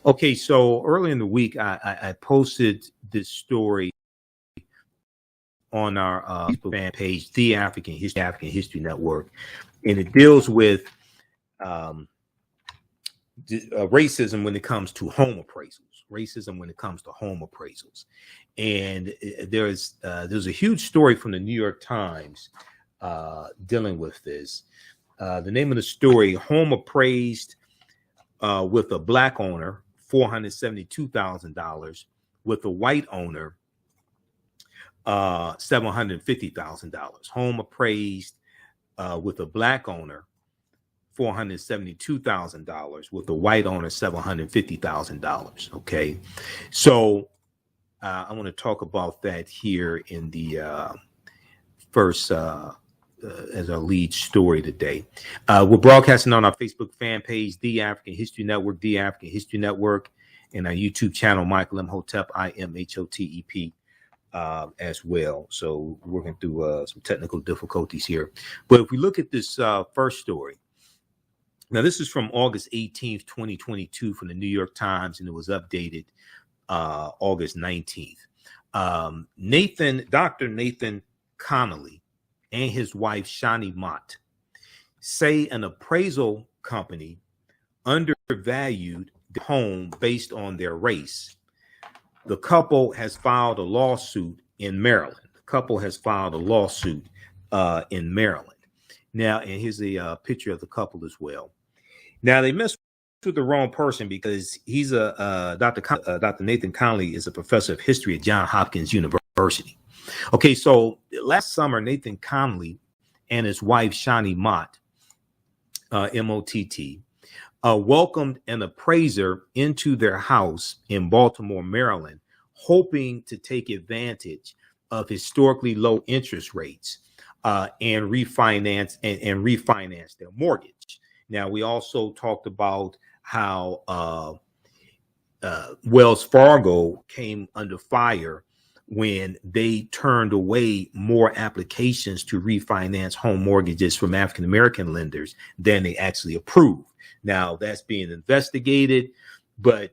Okay, so early in the week, I posted this story on our Facebook fan page, The African History Network, and it deals with um, racism when it comes to home appraisals. Racism when it comes to home appraisals, and there's a huge story from the New York Times dealing with this. The name of the story: Home appraised with a black owner, $472,000, with a white owner, $750,000. Home appraised with a black owner, $472,000, with a white owner, $750,000. Okay, so I want to talk about that here in the first as our lead story today. We're broadcasting on our Facebook fan page, The African History Network, The African History Network, and our YouTube channel, Michael Imhotep, Imhotep, as well. So we're working through some technical difficulties here. But if we look at this first story, now this is from August 18th, 2022 from the New York Times, and it was updated August 19th. Dr. Nathan Connolly and his wife, Shani Mott, say an appraisal company undervalued the home based on their race. The couple has filed a lawsuit in Maryland. Now, and here's a picture of the couple as well. Now, they messed with the wrong person because he's Dr. Nathan Connolly is a professor of history at Johns Hopkins University. Okay, so last summer, Nathan Connolly and his wife, Shani Mott, M-O-T-T, welcomed an appraiser into their house in Baltimore, Maryland, hoping to take advantage of historically low interest rates and refinance their mortgage. Now, we also talked about how Wells Fargo came under fire when they turned away more applications to refinance home mortgages from African-American lenders than they actually approved. Now, that's being investigated, but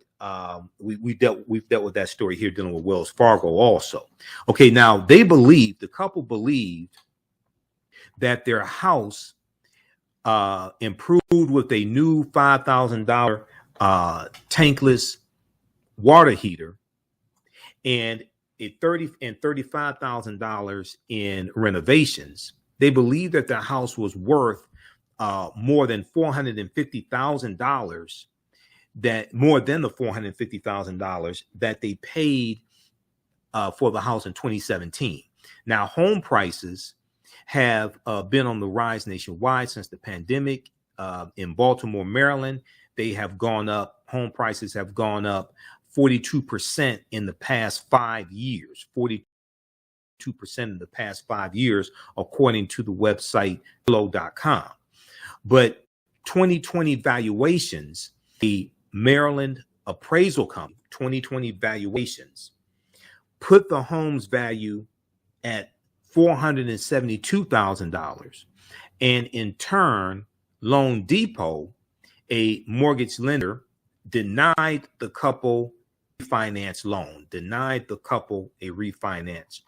we've dealt with that story here dealing with Wells Fargo also. Okay, now the couple believed that their house improved with a new $5,000 tankless water heater and $35,000 in renovations. They believed that the house was worth more than $450,000, more than the $450,000 that they paid for the house in 2017. Now, home prices have been on the rise nationwide since the pandemic. In Baltimore, Maryland, they have gone up. Home prices have gone up 42% in the past 5 years. 42% in the past 5 years, according to the website Zillow.com. But 2020 valuations, the Maryland appraisal company, 2020 valuations, put the home's value at $472,000. And in turn, Loan Depot, a mortgage lender, denied the couple a refinance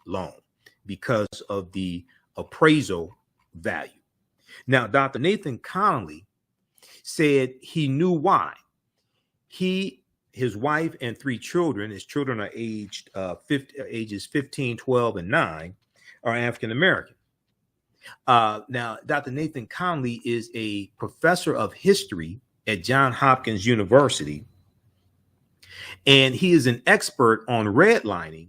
loan because of the appraisal value. Now, Dr. Nathan Connolly said he knew why. His wife and 3 children, his children are ages 15, 12, and 9, are African American. Now, Dr. Nathan Connolly is a professor of history at Johns Hopkins University, and he is an expert on redlining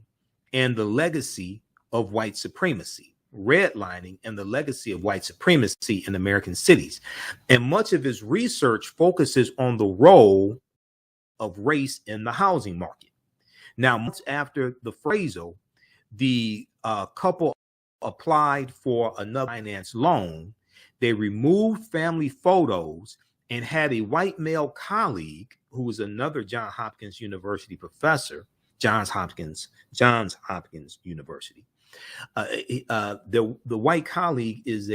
and the legacy of white supremacy. Redlining and the legacy of white supremacy in American cities. And much of his research focuses on the role of race in the housing market. Now, months after the appraisal, the couple applied for another finance loan. They removed family photos and had a white male colleague who was another Johns Hopkins University professor, Johns Hopkins University. The white colleague is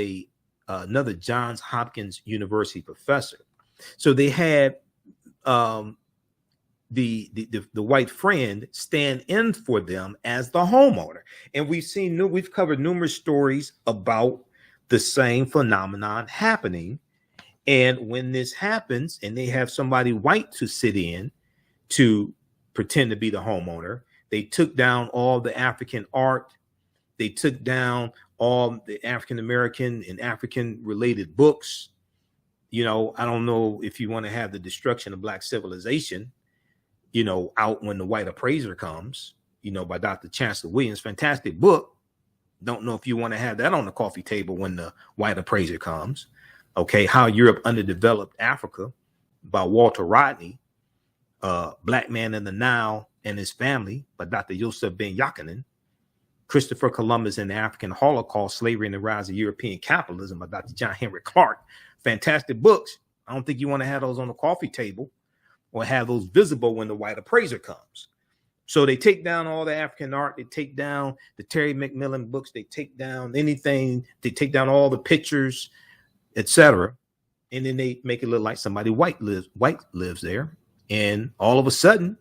another Johns Hopkins University professor. So they had the white friend stand in for them as the homeowner. And we've covered numerous stories about the same phenomenon happening. And when this happens and they have somebody white to sit in to pretend to be the homeowner, they took down all the African art. They took down all the African American and African related books. You know, I don't know if you want to have the destruction of Black civilization, you know, out when the white appraiser comes, you know, by Dr. Chancellor Williams. Fantastic book. Don't know if you want to have that on the coffee table when the white appraiser comes. Okay. How Europe Underdeveloped Africa by Walter Rodney. Black Man in the Nile and His Family by Dr. Yosef Ben Yakinen. Christopher Columbus and the African Holocaust, Slavery and the Rise of European Capitalism by Dr. John Henry Clark. Fantastic books. I don't think you want to have those on the coffee table or have those visible when the white appraiser comes. So they take down all the African art. They take down the Terry McMillan books. They take down anything. They take down all the pictures, etc. And then they make it look like somebody white lives there. And all of a sudden,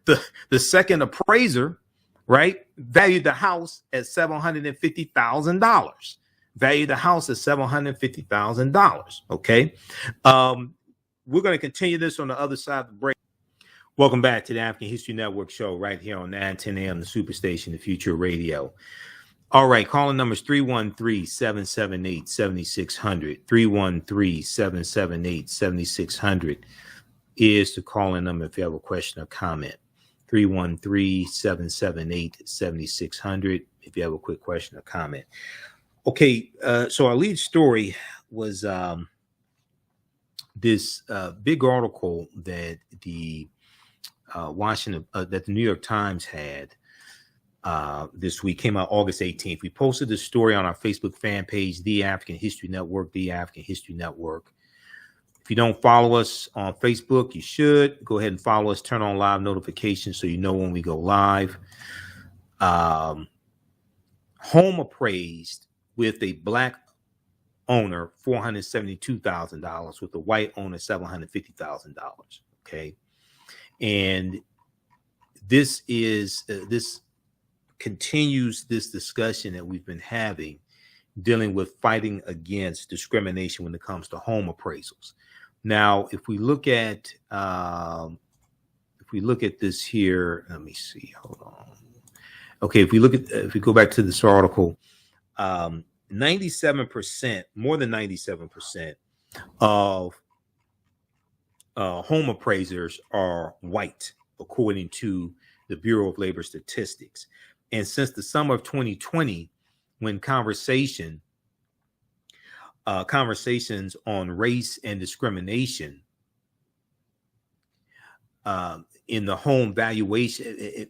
the second appraiser, right, valued the house at $750,000. Valued the house at $750,000. Okay. We're going to continue this on the other side of the break. Welcome back to the African History Network show right here on 910 AM, the Superstation, the Future Radio. All right, calling numbers 313-778-7600. 313-778-7600 is the calling number if you have a question or comment. 313-778-7600 if you have a quick question or comment. Okay, so our lead story was this big article that the that the New York Times had this week. Came out August 18th. We posted this story on our Facebook fan page, The African History Network, The African History Network. If you don't follow us on Facebook, you should. Go ahead and follow us. Turn on live notifications so you know when we go live. Home appraised with a black owner, $472,000, with a white owner, $750,000. Okay. And this is this continues this discussion that we've been having, dealing with fighting against discrimination when it comes to home appraisals. Now, if we look at this here, let me see. Hold on. Okay, if we go back to this article, 97%, more than 97% of home appraisers are white, according to the Bureau of Labor Statistics. And since the summer of 2020, when conversations on race and discrimination in the home valuation,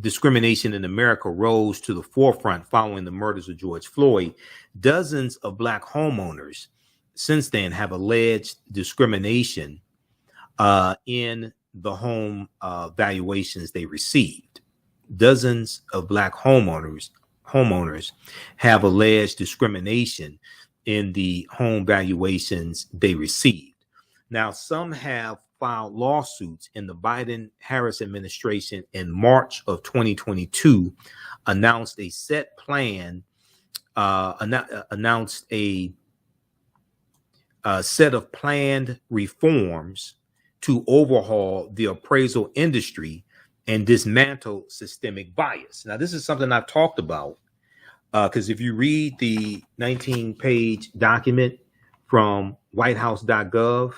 discrimination in America rose to the forefront following the murders of George Floyd, dozens of black homeowners since then have alleged discrimination in the home valuations they received. Dozens of black homeowners have alleged discrimination in the home valuations they received. Now, some have filed lawsuits. In the Biden-Harris administration in March of 2022 announced a set plan, announced a set of planned reforms to overhaul the appraisal industry and dismantle systemic bias. Now, this is something I've talked about because if you read the 19-page document from whitehouse.gov,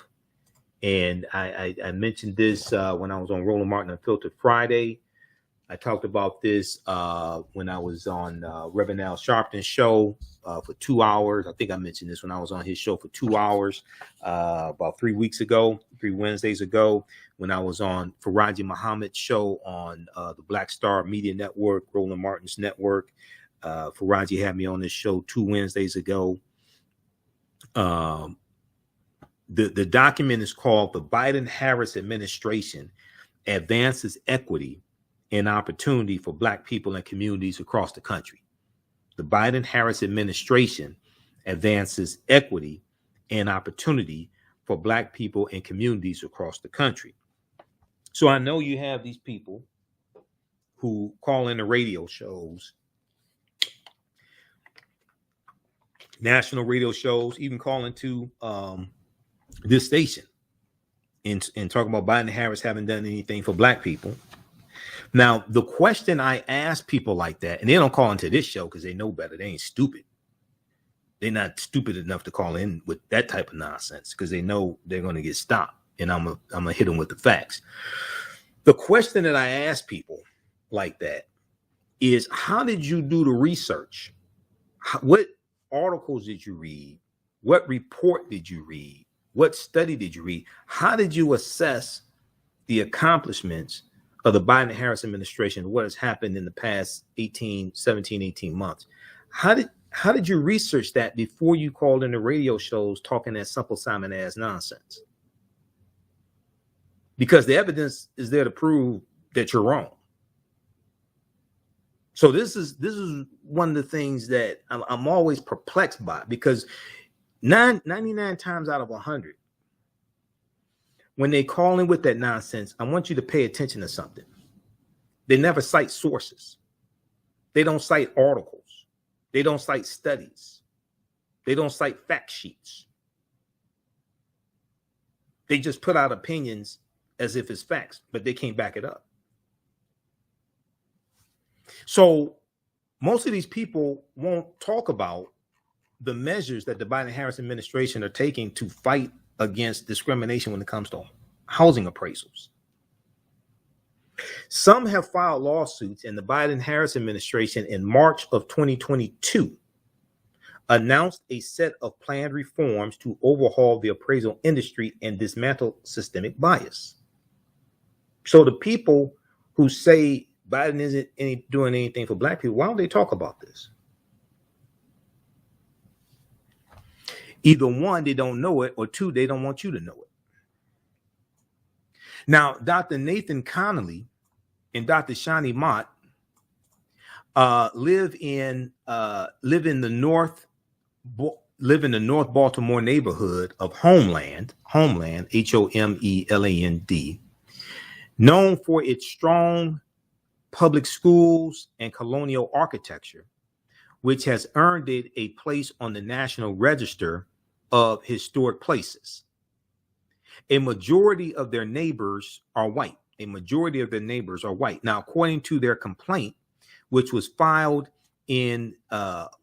and I mentioned this when I was on Roland Martin Unfiltered Friday. I talked about this when I was on Reverend Al Sharpton's show for 2 hours. I think I mentioned this when I was on his show for 2 hours about 3 Wednesdays ago, when I was on Faraji Muhammad's show on the Black Star Media Network, Roland Martin's network. Faraji had me on this show 2 Wednesdays ago. The document is called The Biden-Harris Administration Advances Equity and Opportunity for Black People and Communities Across the Country. The Biden-Harris Administration Advances Equity and Opportunity for Black people and communities across the country. So I know you have these people who call in the radio shows, national radio shows, even calling to this station and talking about Biden and Harris haven't done anything for Black people. Now, the question I ask people like that, and they don't call into this show because they know better. They ain't stupid. They're not stupid enough to call in with that type of nonsense because they know they're going to get stopped. And I'm gonna hit them with the facts. The question that I ask people like that is, how did you do the research? What articles did you read? What report did you read? What study did you read? How did you assess the accomplishments of the Biden-Harris administration, what has happened in the past 18 months? How did you research that before you called in the radio shows talking that simple Simon ass nonsense? Because the evidence is there to prove that you're wrong. So this is one of the things that I'm always perplexed by, because 99 times out of 100, when they call in with that nonsense, I want you to pay attention to something. They never cite sources. They don't cite articles. They don't cite studies. They don't cite fact sheets. They just put out opinions as if it's facts, but they can't back it up. So most of these people won't talk about the measures that the Biden-Harris administration are taking to fight against discrimination when it comes to housing appraisals. Some have filed lawsuits, and the Biden-Harris administration in March of 2022 announced a set of planned reforms to overhaul the appraisal industry and dismantle systemic bias. So the people who say Biden isn't doing anything for Black people, why don't they talk about this? Either one, they don't know it, or two, they don't want you to know it. Now, Dr. Nathan Connolly and Dr. Shani Mott live in the North Baltimore neighborhood of Homeland, Homeland, known for its strong public schools and colonial architecture, which has earned it a place on the National Register of Historic Places. A majority of their neighbors are white. Now, according to their complaint, which was filed in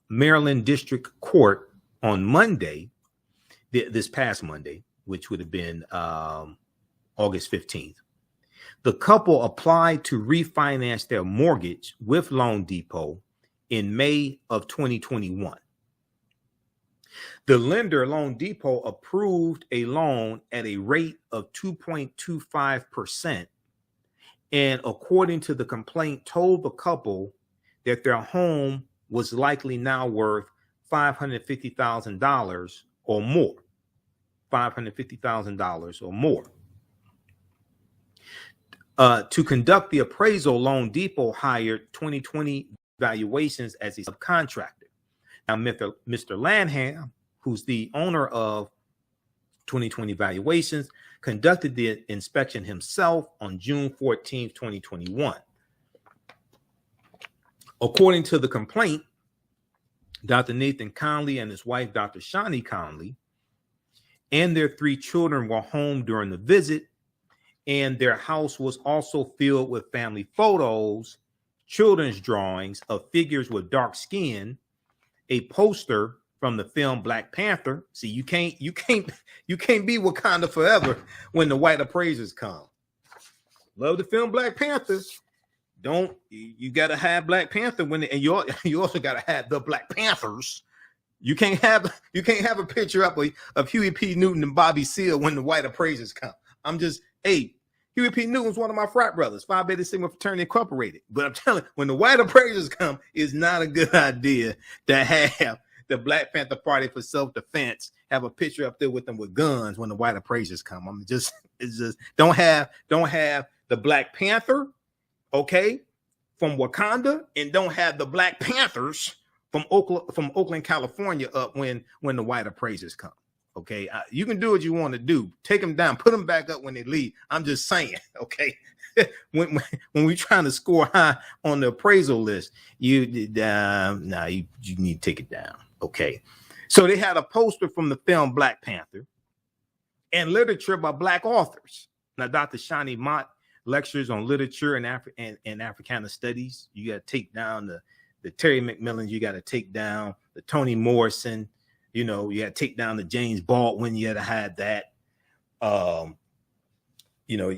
Maryland District Court on Monday, this past Monday, which would have been August 15th, the couple applied to refinance their mortgage with Loan Depot in May of 2021. The lender, Loan Depot, approved a loan at a rate of 2.25%, and according to the complaint, told the couple that their home was likely now worth $550,000 or more. $550,000 or more. To conduct the appraisal, Loan Depot hired 2020 Valuations as a subcontractor. Now, Mr. Lanham, who's the owner of 2020 Valuations, conducted the inspection himself on June 14, 2021. According to the complaint, Dr. Nathan Conley and his wife, Dr. Shani Conley, and their 3 children were home during the visit, and their house was also filled with family photos, children's drawings of figures with dark skin, a poster from the film Black Panther. See, you can't be Wakanda forever when the white appraisers come. Love the film Black Panther. You gotta have Black Panther and you also gotta have the Black Panthers. You can't have a picture up of Huey P. Newton and Bobby Seale when the white appraisers come. Huey P. Newton's one of my frat brothers, Phi Beta Sigma Fraternity Incorporated. But I'm telling you, when the white appraisers come, it's not a good idea to have the Black Panther Party for self-defense have a picture up there with them with guns when the white appraisers come. Don't have the Black Panther, okay, from Wakanda, and don't have the Black Panthers from Oakland, California up when the white appraisers come. Okay, you can do what you want to do. Take them down, put them back up when they leave. I'm just saying, okay. when we're trying to score high on the appraisal list, you need to take it down. Okay, so they had a poster from the film Black Panther and literature by Black authors. Now, Dr. Shani Mott lectures on literature and Africana studies. You got to take down the Terry McMillans. You got to take down the Toni Morrison. You know, you got to take down the James Baldwin. You got to have that. You know,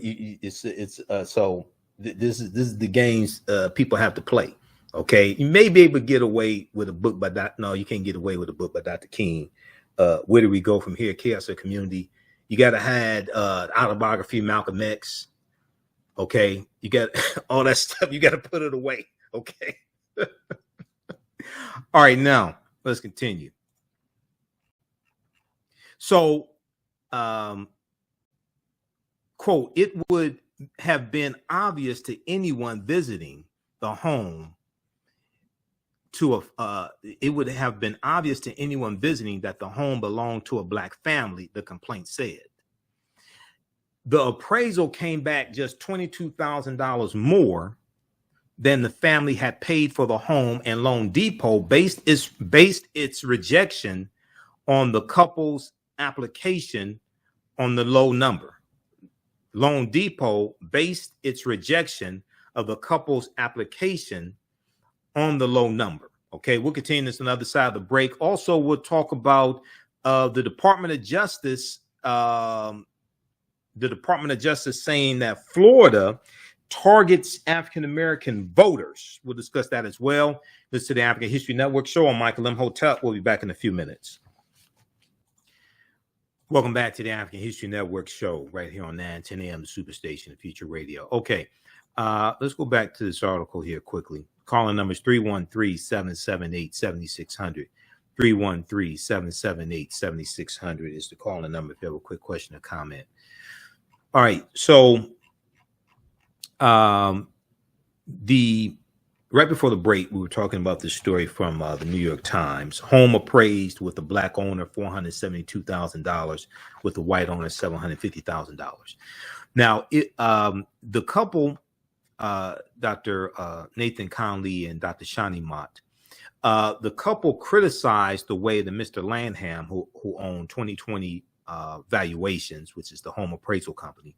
so this is the games people have to play. Okay, you may be able to get away with a book by Dr. No, you can't get away with a book by Dr. King. Where do we go from here? Chaos or Community. You got to have autobiography, Malcolm X. Okay, you got all that stuff. You got to put it away. Okay. All right, now let's continue. So, quote, it would have been obvious to anyone visiting the home it would have been obvious to anyone visiting that the home belonged to a Black family, the complaint said. The appraisal came back just $22,000 more than the family had paid for the home, and Loan Depot based its rejection on the couple's application on the low number. Loan Depot based its rejection of the couple's application on the low number. Okay, we'll continue this on the other side of the break. Also, we'll talk about the Department of Justice. The Department of Justice saying that Florida targets African-American voters. We'll discuss that as well. This is the African History Network show. I'm Michael Imhotep. We'll be back in a few minutes. Welcome back to the African History Network show right here on 910 AM, the Superstation of Future Radio. Okay, let's go back to this article here quickly. Calling numbers 313-778-7600. 313-778-7600 is the calling number if you have a quick question or comment. All right, so right before the break, we were talking about this story from the New York Times. Home appraised with a Black owner, $472,000, with a white owner, $750,000. Now, the couple, Dr. Nathan Conley and Dr. Shani Mott, the couple criticized the way that Mr. Lanham, who owned 2020 Valuations, which is the home appraisal company,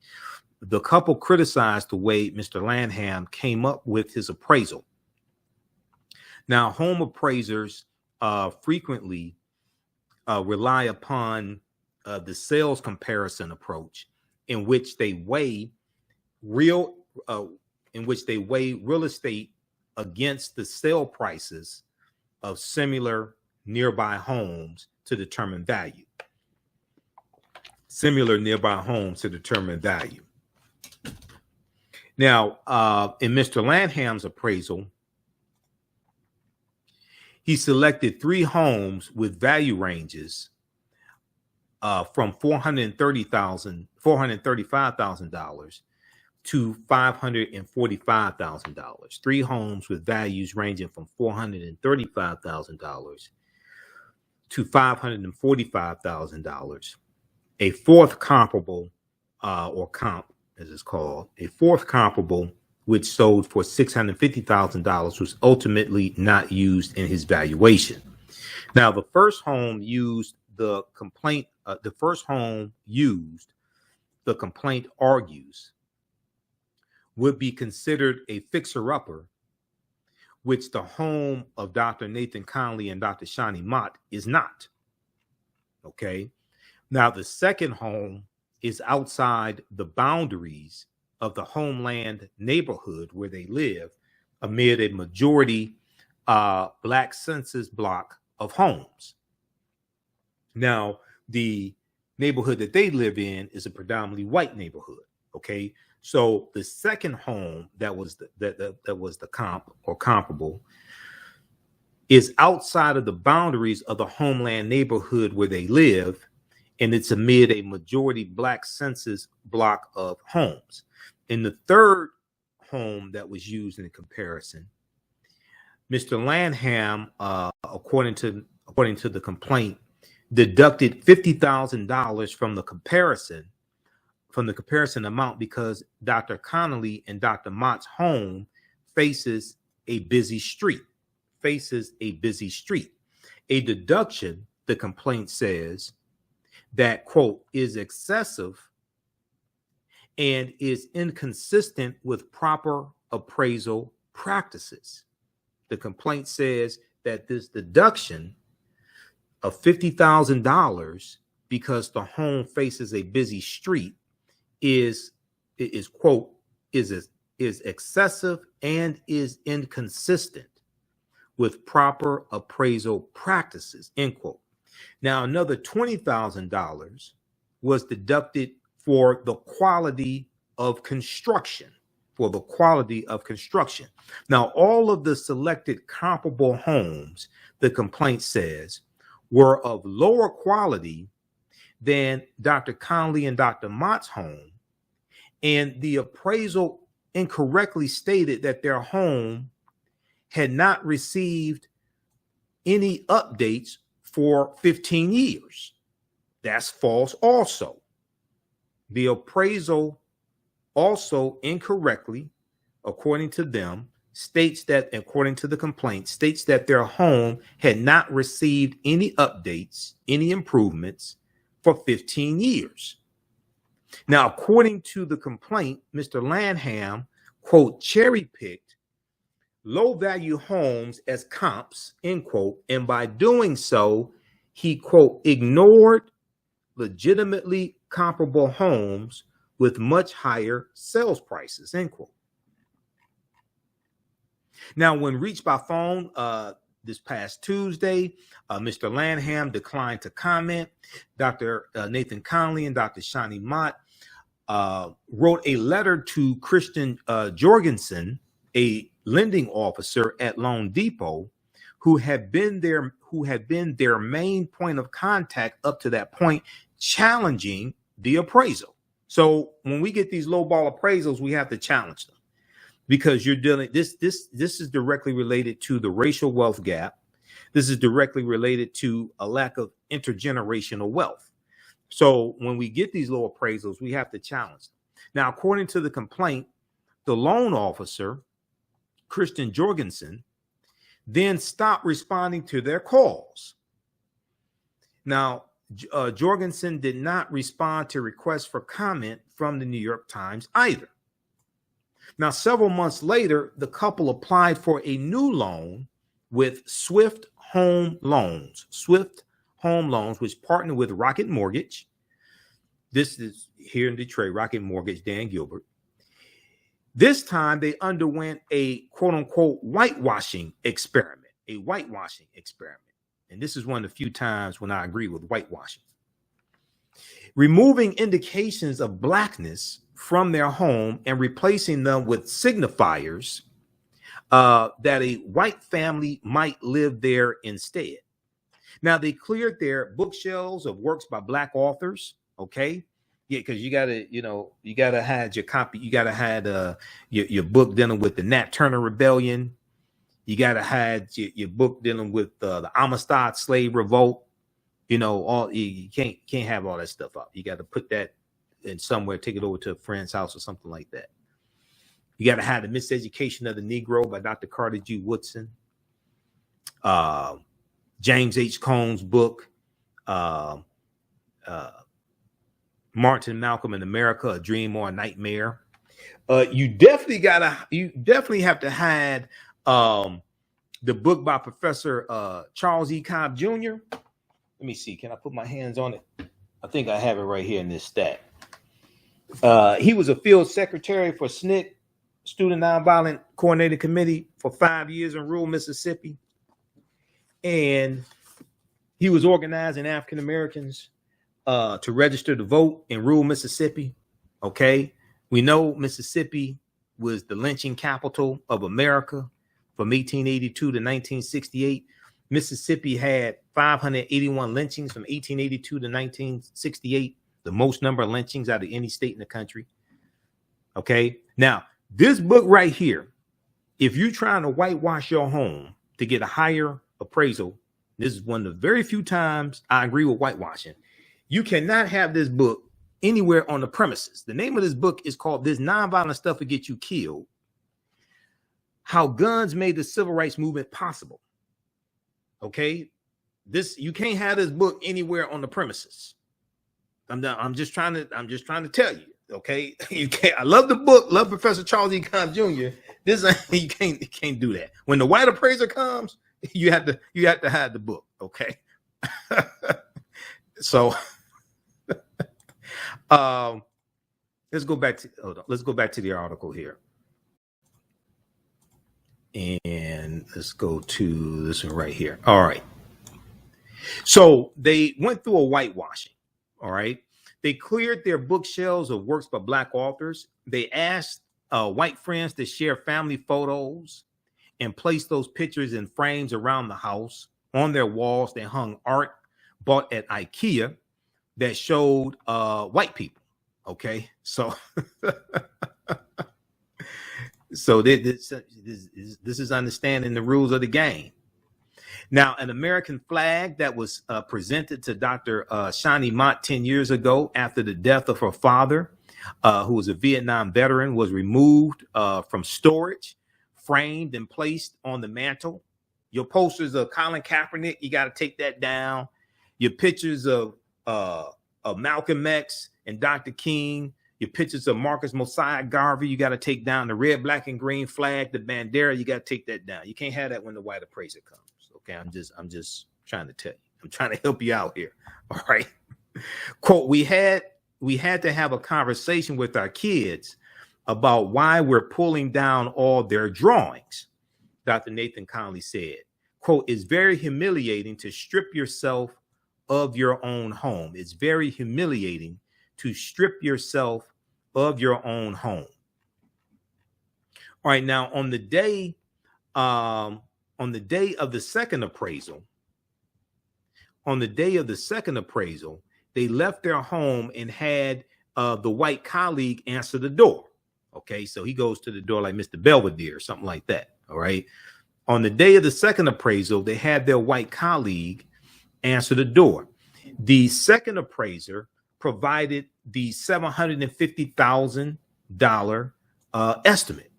the couple criticized the way Mr. Lanham came up with his appraisal. Now, home appraisers frequently rely upon the sales comparison approach, in which they weigh real estate against the sale prices of similar nearby homes to determine value. Similar nearby homes to determine value. Now, in Mr. Lanham's appraisal, he selected 3 homes with value ranges from $435,000 to $545,000. 3 homes with values ranging from $435,000 to $545,000. A fourth comparable, or comp as it's called, a fourth comparable which sold for $650,000 was ultimately not used in his valuation. Now, the first home used the complaint argues would be considered a fixer-upper, which the home of Dr. Nathan Conley and Dr. Shani Mott is not. Okay. Now, the second home is outside the boundaries of the homeland neighborhood where they live, amid a majority Black census block of homes. Now, the neighborhood that they live in is a predominantly white neighborhood. Okay, so the second home that was the comp or comparable is outside of the boundaries of the homeland neighborhood where they live, and it's amid a majority Black census block of homes. In the third home that was used in the comparison, Mr. Lanham, according to the complaint, deducted $50,000 from the comparison amount because Dr. Connolly and Dr. Mott's home faces a busy street. A deduction, the complaint says, that, quote, is excessive and is inconsistent with proper appraisal practices. The complaint says that this deduction of $50,000 because the home faces a busy street is quote, is excessive and is inconsistent with proper appraisal practices, end quote. Now, another $20,000 was deducted for the quality of construction. Now, all of the selected comparable homes, the complaint says, were of lower quality than Dr. Connolly and Dr. Mott's home, and the appraisal incorrectly stated that their home had not received any updates for 15 years. That's false also. The appraisal also incorrectly, according to them, states that, according to the complaint, states that their home had not received any updates, any improvements for 15 years. Now, according to the complaint, Mr. Lanham, quote, cherry-picked low-value homes as comps, end quote, and by doing so, he, quote, ignored legitimately comparable homes with much higher sales prices, end quote. Now, when reached by phone this past Tuesday, Mr. Lanham declined to comment. Dr. Nathan Connolly and Dr. Shani Mott wrote a letter to Christian Jorgensen, a lending officer at Loan Depot, who had been their main point of contact up to that point, challenging the appraisal. So when we get these lowball appraisals, we have to challenge them, because you're dealing, this is directly related to the racial wealth gap. This is directly related to a lack of intergenerational wealth. So when we get these low appraisals, we have to challenge them. Now, according to the complaint, the loan officer, Christian Jorgensen, then stopped responding to their calls. Now, Jorgensen did not respond to requests for comment from the New York Times either. Now, several months later, the couple applied for a new loan with Swift Home Loans, which partnered with Rocket Mortgage. This is here in Detroit, Rocket Mortgage, Dan Gilbert. This time they underwent a quote unquote whitewashing experiment, And this is one of the few times when I agree with whitewashing. Removing indications of blackness from their home and replacing them with signifiers that a white family might live there instead. Now, they cleared their bookshelves of works by black authors, okay? Yeah, because you gotta have your copy. You gotta have your book dealing with the Nat Turner Rebellion. You gotta have your book dealing with the Amistad Slave Revolt. You can't have all that stuff up. You got to put that in somewhere, take it over to a friend's house or something like that. You got to have the Miseducation of the Negro by Dr. Carter G. Woodson. James H. Cone's book, Martin Malcolm in America, A Dream or a Nightmare. You definitely have to have the book by Professor Charles E. Cobb Jr. Let me see. Can I put my hands on it? I think I have it right here in this stack. He was a field secretary for SNCC, Student Nonviolent Coordinating Committee, for 5 years in rural Mississippi. And he was organizing African Americans to register to vote in rural Mississippi. Okay. We know Mississippi was the lynching capital of America from 1882 to 1968. Mississippi had 581 lynchings from 1882 to 1968, the most number of lynchings out of any state in the country. Okay. Now, this book right here, if you're trying to whitewash your home to get a higher appraisal, This is one of the very few times I agree with whitewashing. You cannot have this book anywhere on the premises. The name of this book is called This Nonviolent Stuff Will Get You Killed: How Guns Made the Civil Rights Movement Possible. Okay, you can't have this book anywhere on the premises. I'm just trying to tell you. Okay, you can't. I love the book, love Professor Charles E. Combs Jr. This you can't do that. When the white appraiser comes, you have to have the book. Okay, so let's go back to the article here. And let's go to this one right here. All right. So they went through a whitewashing. All right. They cleared their bookshelves of works by Black authors. They asked white friends to share family photos and place those pictures in frames around the house. On their walls, they hung art bought at IKEA that showed white people. Okay. So so this is understanding the rules of the game. Now, an American flag that was presented to Dr. Shani Mott 10 years ago after the death of her father, who was a Vietnam veteran, was removed from storage, framed, and placed on the mantle. Your posters of Colin Kaepernick, you got to take that down. Your pictures of Malcolm X and Dr. King, your pictures of Marcus Mosiah Garvey, you got to take down. The red, black, and green flag, the bandera, you got to take that down. You can't have that when the white appraiser comes. Okay, I'm just trying to tell you. I'm trying to help you out here. All right. Quote, we had to have a conversation with our kids about why we're pulling down all their drawings, Dr. Nathan Connolly said. Quote, it's very humiliating to strip yourself of your own home. It's very humiliating to strip yourself of your own home. All right, now on the day of the second appraisal, they left their home and had the white colleague answer the door. Okay, so he goes to the door like Mr. Belvedere or something like that. All right. On the day of the second appraisal, they had their white colleague answer the door. The second appraiser provided the $750,000 estimate.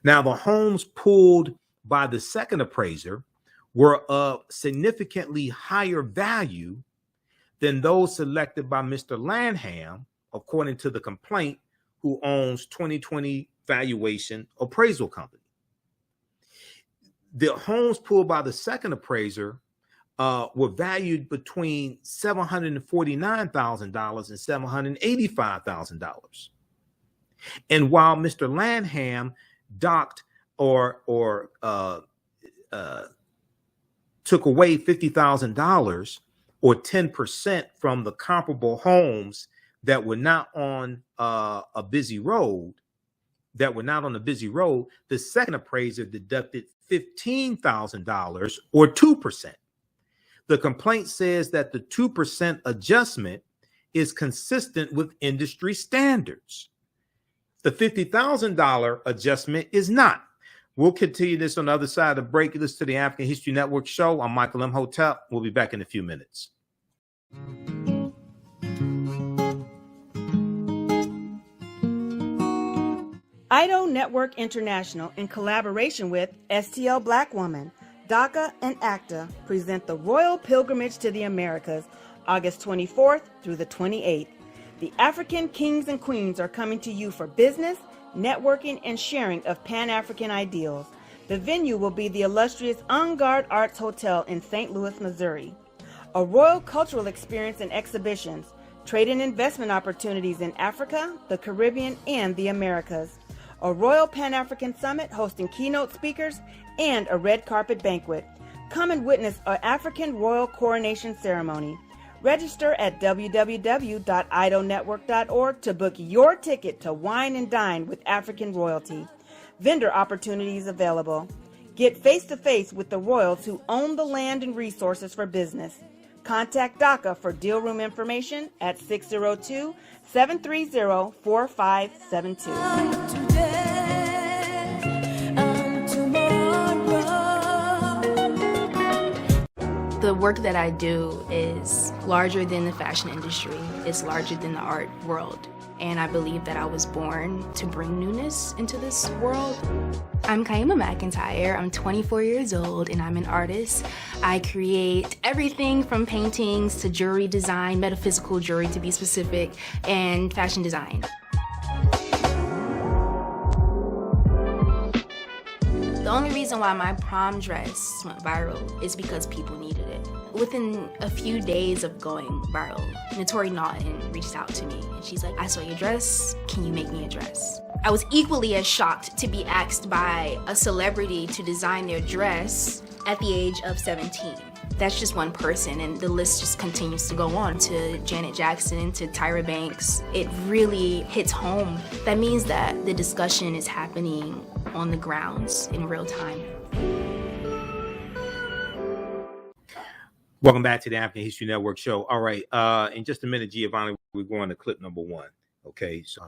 Now, the homes pulled by the second appraiser were of significantly higher value than those selected by Mr. Lanham, according to the complaint, who owns 2020 Valuation Appraisal Company. The homes pulled by the second appraiser were valued between $749,000 and $785,000. And while Mr. Lanham docked or took away $50,000 or 10% from the comparable homes that were not on a busy road, the second appraiser deducted $15,000 or 2%. The complaint says that the 2% adjustment is consistent with industry standards. The $50,000 adjustment is not. We'll continue this on the other side of the break. This to the African History Network show. I'm Michael Imhotep. We'll be back in a few minutes. IDO Network International, in collaboration with STL Black Woman, DACA, and ACTA, present the Royal Pilgrimage to the Americas, August 24th through the 28th. The African kings and queens are coming to you for business, networking, and sharing of Pan-African ideals. The venue will be the illustrious En Garde Arts Hotel in St. Louis, Missouri. A royal cultural experience and exhibitions, trade and investment opportunities in Africa, the Caribbean, and the Americas. A Royal Pan-African Summit hosting keynote speakers and a red carpet banquet. Come and witness an African royal coronation ceremony. Register at www.idonetwork.org to book your ticket to wine and dine with African royalty. Vendor opportunities available. Get face-to-face with the royals who own the land and resources for business. Contact DACA for deal room information at 602-730-4572. The work that I do is larger than the fashion industry. It's larger than the art world. And I believe that I was born to bring newness into this world. I'm Kaima McIntyre. I'm 24 years old and I'm an artist. I create everything from paintings to jewelry design, metaphysical jewelry to be specific, and fashion design. The only reason why my prom dress went viral is because people needed it. Within a few days of going viral, Notori Naughton reached out to me and she's like, I saw your dress, can you make me a dress? I was equally as shocked to be asked by a celebrity to design their dress at the age of 17. That's just one person, and the list just continues to go on, to Janet Jackson, to Tyra Banks. It really hits home. That means that the discussion is happening on the grounds in real time. Welcome back to the African History Network show. All right, in just a minute, Giovanni, we're going to clip number one. Okay, so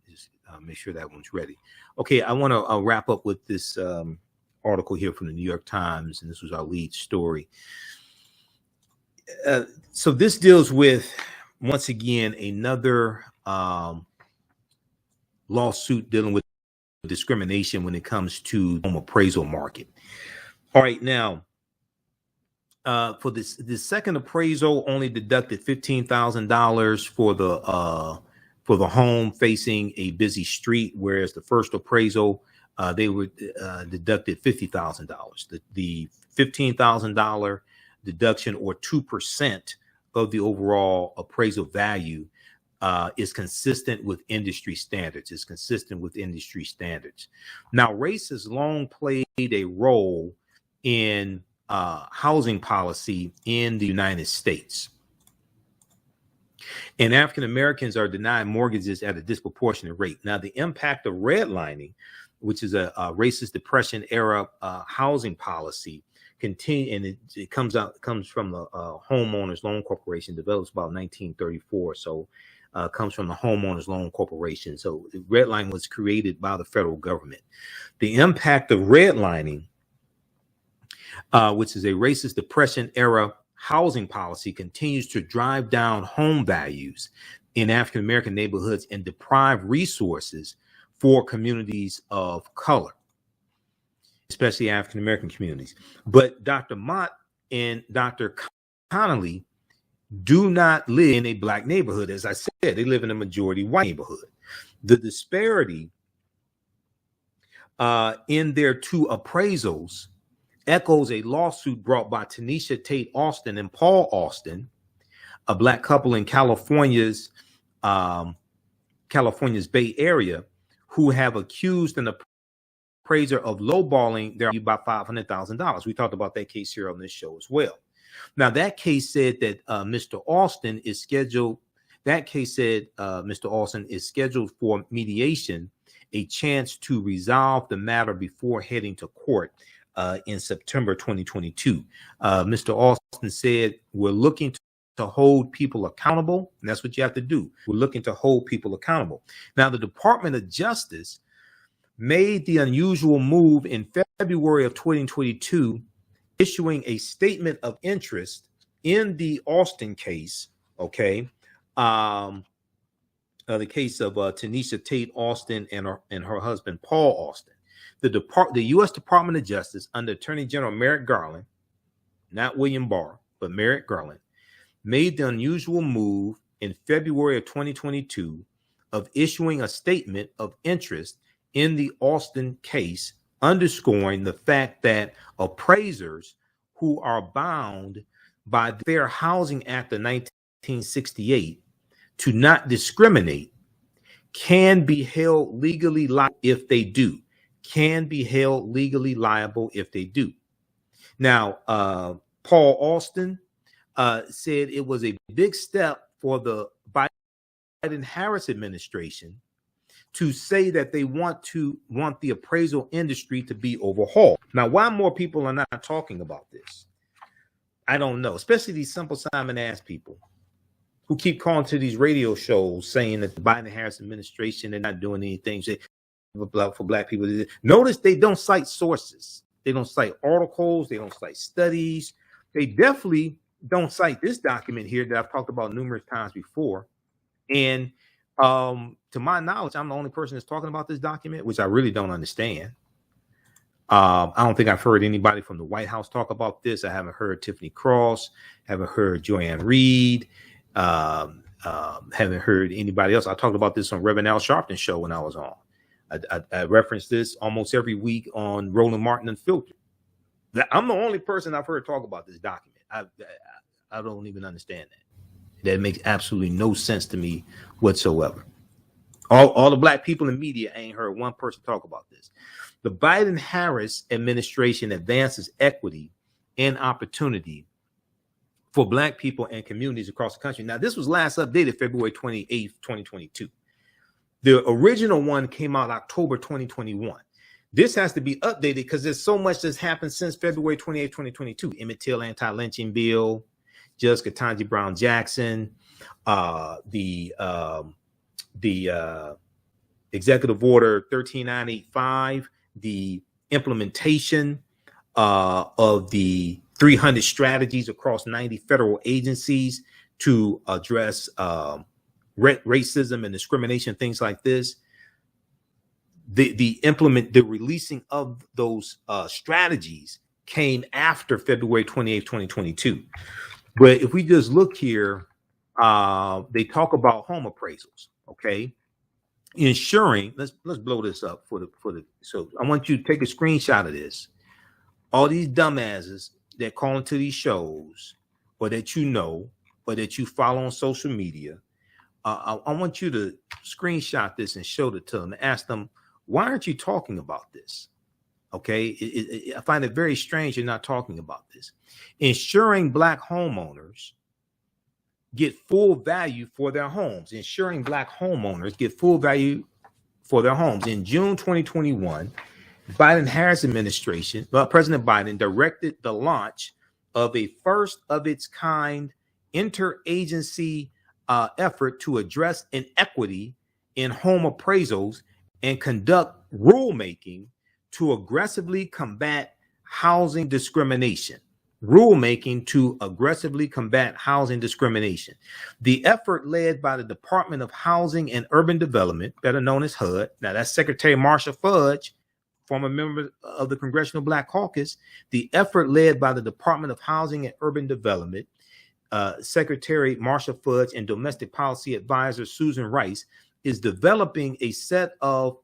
just make sure that one's ready. Okay, I want to wrap up with this article here from the New York Times, and this was our lead story. So this deals with, once again, another lawsuit dealing with discrimination when it comes to home appraisal market. All right, now, for this second appraisal, only deducted $15,000 for the home facing a busy street, whereas the first appraisal they were deducted $50,000. The $15,000 deduction, or 2% of the overall appraisal value, is consistent with industry standards. It's consistent with industry standards. Now, race has long played a role in housing policy in the United States. And African Americans are denied mortgages at a disproportionate rate. Now, the impact of redlining, which is a racist depression era housing policy, continue, and it comes from the Homeowners Loan Corporation, developed about 1934. So comes from the Homeowners Loan Corporation. So redlining was created by the federal government. The impact of redlining, which is a racist depression era housing policy, continues to drive down home values in African American neighborhoods and deprive resources for communities of color, especially African American communities. But Dr. Mott and Dr. Connolly do not live in a black neighborhood. As I said, they live in a majority white neighborhood. The disparity in their two appraisals echoes a lawsuit brought by Tanisha Tate Austin and Paul Austin, a black couple in California's Bay Area, who have accused an appraiser of lowballing their value by $500,000. We talked about that case here on this show as well. Now, that case said that Mr. Austin is scheduled for mediation, a chance to resolve the matter before heading to court in September 2022. Mr. Austin said, we're looking to hold people accountable, and that's what you have to do. We're looking to hold people accountable. Now, the Department of Justice made the unusual move in February of 2022, issuing a statement of interest in the Austin case, okay? The case of Tanisha Tate Austin and her husband, Paul Austin. The U.S. Department of Justice, under Attorney General Merrick Garland, not William Barr, but Merrick Garland, made the unusual move in February of 2022 of issuing a statement of interest in the Austin case, underscoring the fact that appraisers who are bound by the Fair Housing Act of 1968 to not discriminate can be held legally liable if they do. Now, Paul Austin said it was a big step for the Biden-Harris administration to say that they want the appraisal industry to be overhauled. Now, why more people are not talking about this, I don't know, especially these Simple Simon ass people who keep calling to these radio shows saying that the Biden-Harris administration, they're not doing anything for black people. Notice they don't cite sources. They don't cite articles. They don't cite studies. They definitely don't cite this document here that I've talked about numerous times before. And to my knowledge, I'm the only person that's talking about this document, which I really don't understand. I don't think I've heard anybody from the White House talk about this. I haven't heard Tiffany Cross, haven't heard Joanne Reed, haven't heard anybody else. I talked about this on Reverend Al Sharpton's show when I was on. I reference this almost every week on Roland Martin Unfiltered. I'm the only person I've heard talk about this document. I don't even understand that. That makes absolutely no sense to me whatsoever. All the black people in media ain't heard one person talk about this. The Biden-Harris administration advances equity and opportunity for black people and communities across the country. Now, this was last updated February 28th, 2022. The original one came out October 2021. This has to be updated because there's so much that's happened since February 28th, 2022. Emmett Till anti-lynching bill, Judge Ketanji Brown Jackson, the Executive Order 13985, the implementation of the 300 strategies across 90 federal agencies to address racism and discrimination, things like this. The releasing of those strategies came after February 28th, 2022. But if we just look here, they talk about home appraisals, okay? Ensuring, let's blow this up for the so I want you to take a screenshot of this. All these dumbasses that call into these shows, or that you know, or that you follow on social media, I want you to screenshot this and show it to them and ask them, why aren't you talking about this? Okay, I find it very strange you're not talking about this. Ensuring black homeowners get full value for their homes. Ensuring black homeowners get full value for their homes. In June 2021, Biden-Harris administration, President Biden directed the launch of a first of its kind interagency effort to address inequity in home appraisals and conduct rulemaking to aggressively combat housing discrimination. Rulemaking to aggressively combat housing discrimination. The effort, led by the Department of Housing and Urban Development, better known as HUD. Now, that's Secretary Marsha Fudge, former member of the Congressional Black Caucus. The effort, led by the Department of Housing and Urban Development, Secretary Marsha Fudge, and Domestic Policy Advisor Susan Rice, is developing a set of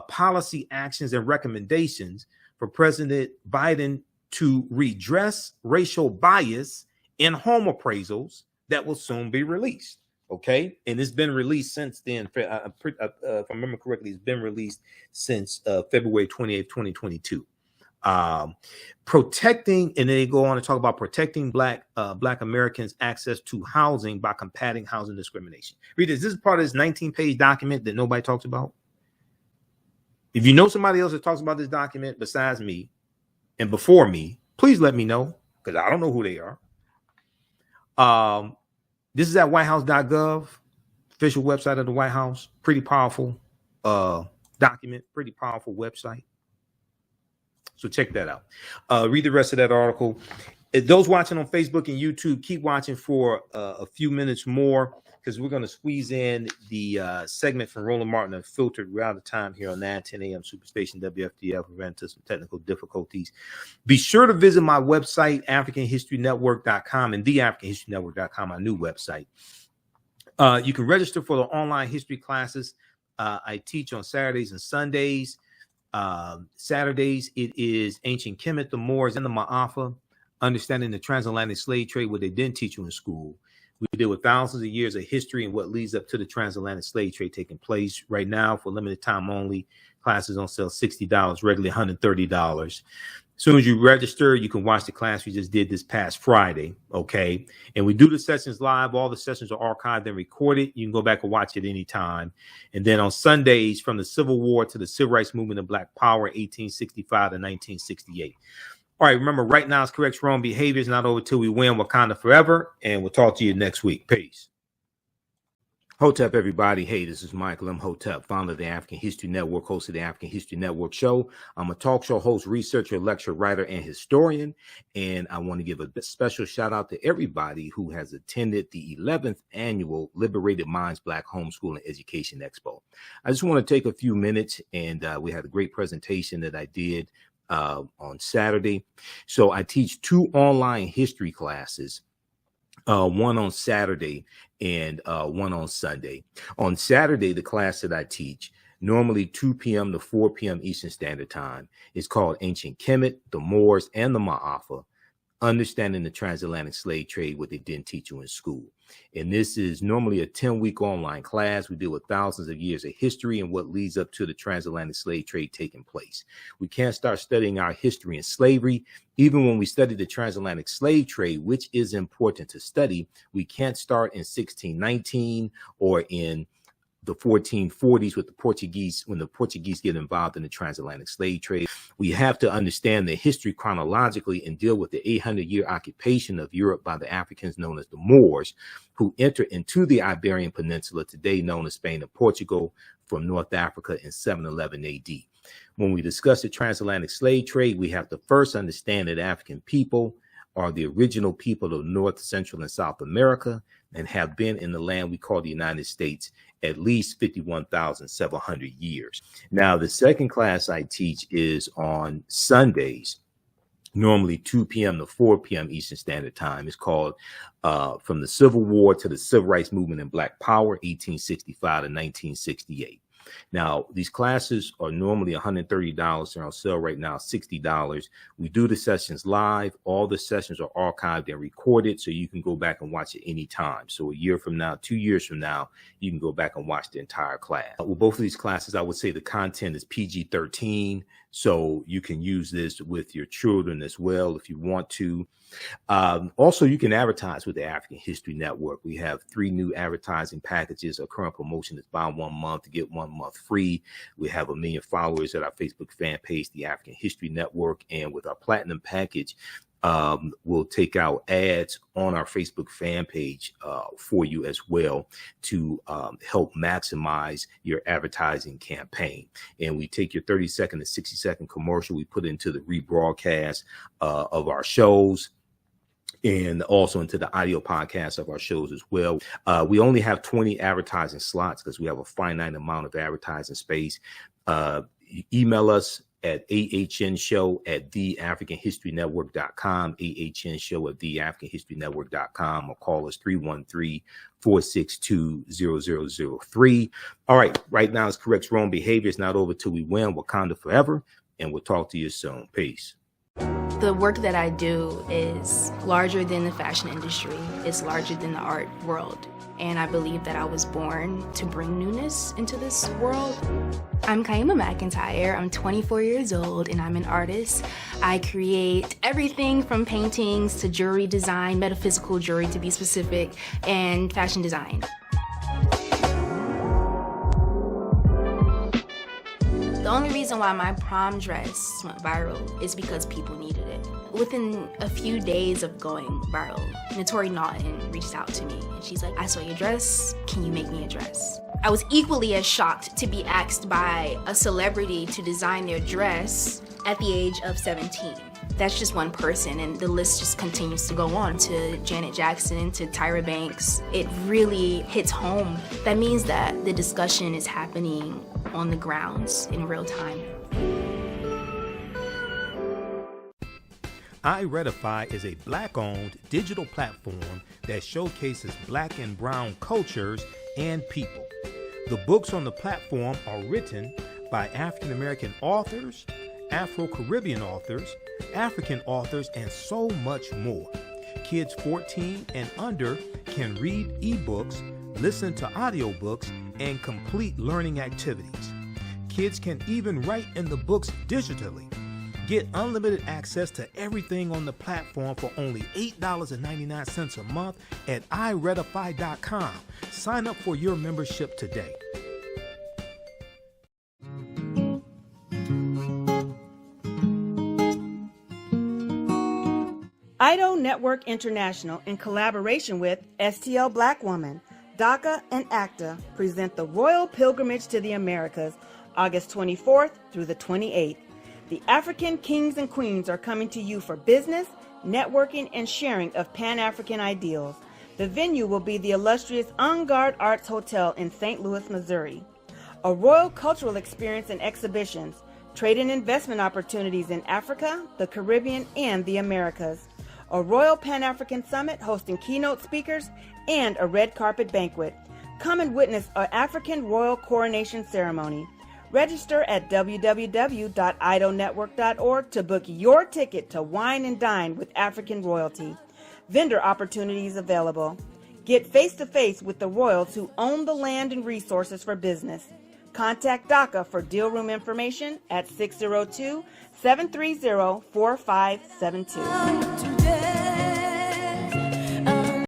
policy actions and recommendations for President Biden to redress racial bias in home appraisals that will soon be released. Okay, and it's been released since then. If I remember correctly, it's been released since February 28th, 2022. Protecting, and then they go on to talk about protecting Black Americans' access to housing by combating housing discrimination. Read this. This is part of this 19-page document that nobody talks about. If you know somebody else that talks about this document besides me and before me, please let me know, because I don't know who they are. This is at whitehouse.gov, official website of the White House. Pretty powerful document, pretty powerful website. So check that out. Read the rest of that article. Those watching on Facebook and YouTube, keep watching for a few minutes more, because we're going to squeeze in the segment from Roland Martin Unfiltered. We're out of time here on 9:10 a.m. Superstation WFDF. We ran into some technical difficulties. Be sure to visit my website, AfricanHistoryNetwork.com, and TheAHNShow.com, my new website. You can register for the online history classes I teach on Saturdays and Sundays. Saturdays, it is Ancient Kemet, the Moors, and the Ma'afa, understanding the transatlantic slave trade, what they didn't teach you in school. We deal with thousands of years of history and what leads up to the transatlantic slave trade taking place. Right now, for limited time only, classes on sale $60, regularly $130. As soon as you register, you can watch the class we just did this past Friday, okay? And we do the sessions live. All the sessions are archived and recorded. You can go back and watch it anytime. And then on Sundays, from the Civil War to the Civil Rights Movement of Black Power, 1865 to 1968. All right, remember, right now is correct wrong behavior. It's not over till we win. Wakanda forever. And we'll talk to you next week. Peace. Hotep, everybody. Hey, this is Michael Imhotep, founder of the African History Network, host of the African History Network show. I'm a talk show host, researcher, lecturer, writer, and historian. And I want to give a special shout out to everybody who has attended the 11th annual Liberated Minds Black Homeschooling Education Expo. I just want to take a few minutes, and we had a great presentation that I did on Saturday. So I teach 2 online history classes. One on Saturday and one on Sunday. On Saturday, the class that I teach, normally 2 p.m. to 4 p.m. Eastern Standard Time, is called Ancient Kemet, the Moors, and the Ma'afa, Understanding the Transatlantic Slave Trade, what they didn't teach you in school. And this is normally a 10-week online class. We deal with thousands of years of history and what leads up to the transatlantic slave trade taking place. We can't start studying our history in slavery. Even when we study the transatlantic slave trade, which is important to study, we can't start in 1619 or in the 1440s with the Portuguese, when the Portuguese get involved in the transatlantic slave trade. We have to understand the history chronologically and deal with the 800-year occupation of Europe by the Africans known as the Moors, who entered into the Iberian Peninsula, today known as Spain and Portugal, from North Africa in 711 AD. When we discuss the transatlantic slave trade, we have to first understand that African people are the original people of North, Central, and South America and have been in the land we call the United States at least 51,700 years. Now, the second class I teach is on Sundays, normally 2 p.m. to 4 p.m. Eastern Standard Time. It's called From the Civil War to the Civil Rights Movement and Black Power, 1865 to 1968. Now, these classes are normally $130. They're on sale right now, $60. We do the sessions live. All the sessions are archived and recorded, so you can go back and watch it anytime. So a year from now, 2 years from now, you can go back and watch the entire class. With both of these classes, I would say the content is PG-13, so you can use this with your children as well if you want to. Also, you can advertise with the African History Network. We have 3 new advertising packages. Our current promotion is buy 1 month to get 1 month free. We have 1 million followers at our Facebook fan page, the African History Network. And with our platinum package, we'll take out ads on our Facebook fan page for you as well to help maximize your advertising campaign. And we take your 30-second to 60-second commercial, we put into the rebroadcast of our shows, and also into the audio podcast of our shows as well. We only have 20 advertising slots because we have a finite amount of advertising space. Email us at TheAHNShow@TheAfricanHistoryNetwork.com, TheAHNShow@TheAfricanHistoryNetwork.com, or call us 313-462-0003. All right now it's corrects wrong behavior. It's not over till we win. Wakanda forever, and we'll talk to you soon. Peace. The work that I do is larger than the fashion industry. It's larger than the art world. And I believe that I was born to bring newness into this world. I'm Kaima McIntyre. I'm 24 years old and I'm an artist. I create everything from paintings to jewelry design, metaphysical jewelry to be specific, and fashion design. The only reason why my prom dress went viral is because people needed it. Within a few days of going viral, Notori Naughton reached out to me and she's like, I saw your dress, can you make me a dress? I was equally as shocked to be asked by a celebrity to design their dress at the age of 17. That's just one person, and the list just continues to go on, to Janet Jackson, to Tyra Banks. It really hits home. That means that the discussion is happening on the grounds in real time. iRedify is a Black-owned digital platform that showcases Black and Brown cultures and people. The books on the platform are written by African-American authors, Afro-Caribbean authors, African authors, and so much more. Kids 14 and under can read ebooks, listen to audiobooks, and complete learning activities. Kids can even write in the books digitally. Get unlimited access to everything on the platform for only $8.99 a month at iRedify.com. Sign up for your membership today. IDO Network International, in collaboration with STL Black Woman, DACA and ACTA present the Royal Pilgrimage to the Americas, August 24th through the 28th. The African kings and queens are coming to you for business, networking, and sharing of Pan-African ideals. The venue will be the illustrious En Garde Arts Hotel in St. Louis, Missouri. A royal cultural experience and exhibitions, trade and investment opportunities in Africa, the Caribbean, and the Americas. A Royal Pan-African Summit hosting keynote speakers and a red carpet banquet. Come and witness an African royal coronation ceremony. Register at www.idonetwork.org to book your ticket to wine and dine with African royalty. Vendor opportunities available. Get face-to-face with the royals who own the land and resources for business. Contact DACA for deal room information at 602-730-4572.